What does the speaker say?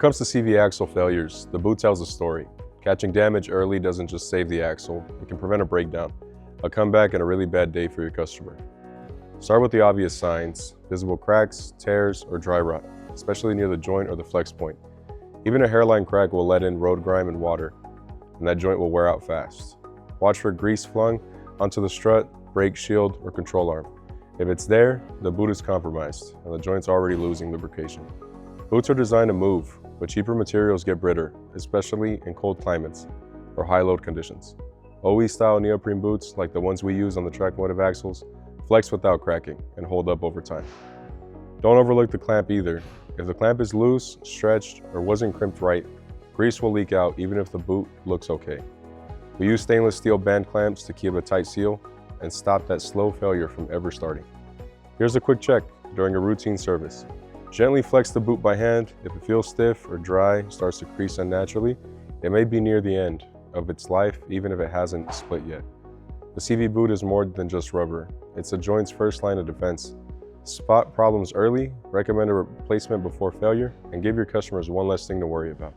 comes to CV axle failures, the boot tells a story. Catching damage early doesn't just save the axle, it can prevent a breakdown, a comeback, and a really bad day for your customer. Start with the obvious signs: visible cracks, tears, or dry rot, especially near the joint or the flex point. Even a hairline crack will let in road grime and water, and that joint will wear out fast. Watch for grease flung onto the strut, brake shield, or control arm. If it's there, the boot is compromised, and the joint's already losing lubrication. Boots are designed to move, but cheaper materials get britter, especially in cold climates or high-load conditions. OE-style neoprene boots, like the ones we use on the TrakMotive axles, flex without cracking and hold up over time. Don't overlook the clamp either. If the clamp is loose, stretched, or wasn't crimped right, grease will leak out even if the boot looks okay. We use stainless steel band clamps to keep a tight seal and stop that slow failure from ever starting. Here's a quick check during a routine service. Gently flex the boot by hand. If it feels stiff or dry, starts to crease unnaturally, it may be near the end of its life, even if it hasn't split yet. The CV boot is more than just rubber. It's the joint's first line of defense. Spot problems early, recommend a replacement before failure, and give your customers one less thing to worry about.